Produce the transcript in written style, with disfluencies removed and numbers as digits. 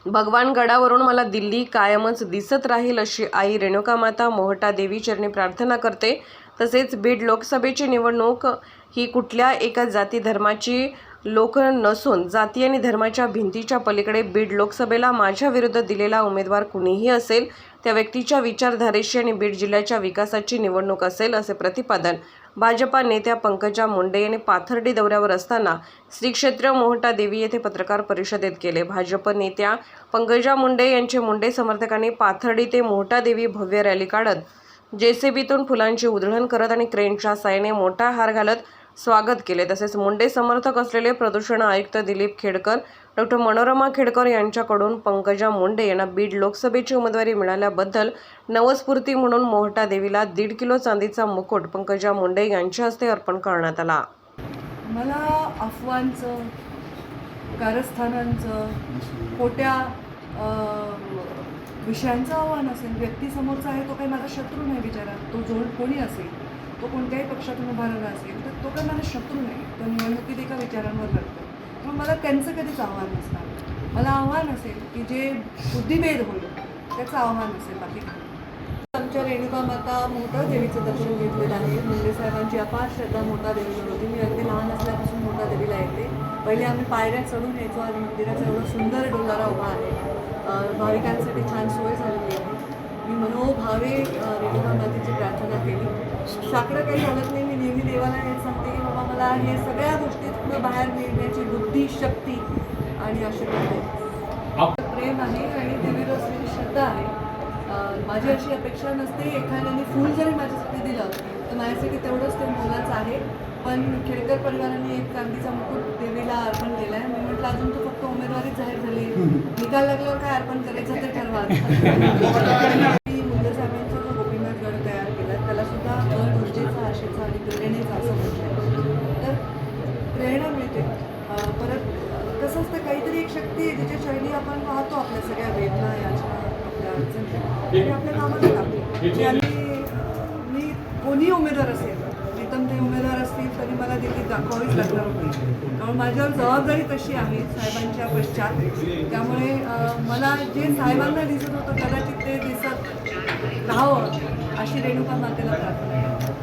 भगवान गडावरून मला दिल्ली कायमच दिसत राहील अशी आई रेणुका माता मोहटा देवी चरणी प्रार्थना करते। तसेच बीड लोकसभेची निवडणूक ही कुठल्या एका जाती धर्माची लोक नसून जाती आणि धर्माच्या भिंतीच्या पलीकडे बीड लोकसभेला माझ्या विरुद्ध दिलेला उमेदवार कुणीही असेल त्या व्यक्तीच्या विचारधारेशी आणि बीड जिल्ह्याच्या विकासाची निवडणूक असेल, असे प्रतिपादन भाजपा नेत्या पंकजा मुंडे यांनी पाथर्डी दौऱ्यावर असताना श्री क्षेत्र मोहटा देवी येथे पत्रकार परिषदेत केले। भाजप नेत्या पंकजा मुंडे यांचे मुंडे समर्थकांनी पाथर्डी ते मोहटा देवी भव्य रॅली काढत जेसीबीतून फुलांची उधळण करत आणि क्रेनच्या साहाय्याने मोठा हार घालत स्वागत केले। तसेच मुंडे समर्थक असलेले प्रदूषण आयुक्त दिलीप खेडकर, डॉक्टर मनोरमा खेडकर यांच्याकडून पंकजा मुंडे यांना बीड लोकसभेची उमेदवारी मिळाल्याबद्दल नवस्फूर्ती म्हणून मोहटा देवीला 1.5 किलो चांदीचा मुकुट पंकजा मुंडे यांच्या हस्ते अर्पण करण्यात आला। मला अफवांचं, कारस्थानांचं, खोट्या विषयांचं आव्हान असेल। व्यक्तीसमोरचा आहे तो काही माझा शत्रू नाही, बिचारा तो जो कोणी असेल, तो कोणत्याही पक्षातून उभा राहिला असेल तर तो काही माझा शत्रू नाही, तो निवडणुकीत एका विचारांवर लढतो। मग मला त्यांचं कधीच आव्हान नसणार। मला आव्हान असेल की जे बुद्धिभेद होईल त्याचं आव्हान असेल, बाकी आमच्या रेणुका माता मोहटा देवीचं दर्शन घेतलेलं आहे। मुंडे साहेबांची अपार श्रद्धा मोहटा देवीवर होती। मी अगदी लहान असल्यापासून मोहटा देवीला येते। पहिले आम्ही पायऱ्या चढून यायचो, आज मंदिराचा एवढा सुंदर डोलारा उभा आहे, भाविकांसाठी छान सोय झालेली आहे। मी मनोभावे रेणुका मातेची प्रार्थना केली। साकडं काही झालं नाही। मी नेहमी देवाला हेच सांगते की बाबा मला हे सगळ्या गोष्टीतून बाहेर निघण्याची बुद्धी, शक्ती आणि आशीर्वाद प्रेम आहे आणि देवीवर असलेली श्रद्धा आहे। माझी अशी अपेक्षा नसते एखाद्याने फूल जरी माझ्यासाठी दिलं तर माझ्यासाठी तेवढंच ते मोलाचं आहे। पण खेडकर परिवाराने एक चांदीचा मुकुट देवीला अर्पण केला आहे। मी म्हटलं अजून तो फक्त उमेदवारी जाहीर झाली, निकाल लागल्यावर काय अर्पण करायचं ते ठरवा। मुंडे साहेबांचा जो गोपीनाथ गड तयार केला त्याला सुद्धा गड ऊर्जेचा, आशेचा आणि प्रेरणेचा असं म्हटलं तर प्रेरणा मिळते। परत कसं असतं, काहीतरी एक शक्ती आहे जिच्या शैली आपण पाहतो आपल्या सगळ्या वेदना, याचना, आपल्या अडचणी आणि आपल्या कामाला लागते। आणि मी कोणी उमेदवार असेल, प्रीतम ते उमेदवार असतील तरी मला देखील दाखवावीच लागणार होती, कारण माझ्यावर जबाबदारी तशी आहे साहेबांच्या पश्चात। त्यामुळे मला जे साहेबांना दिसत होतं कदाचित ते दिसत राहावं अशी रेणुका मातेला प्रार्थना आहे।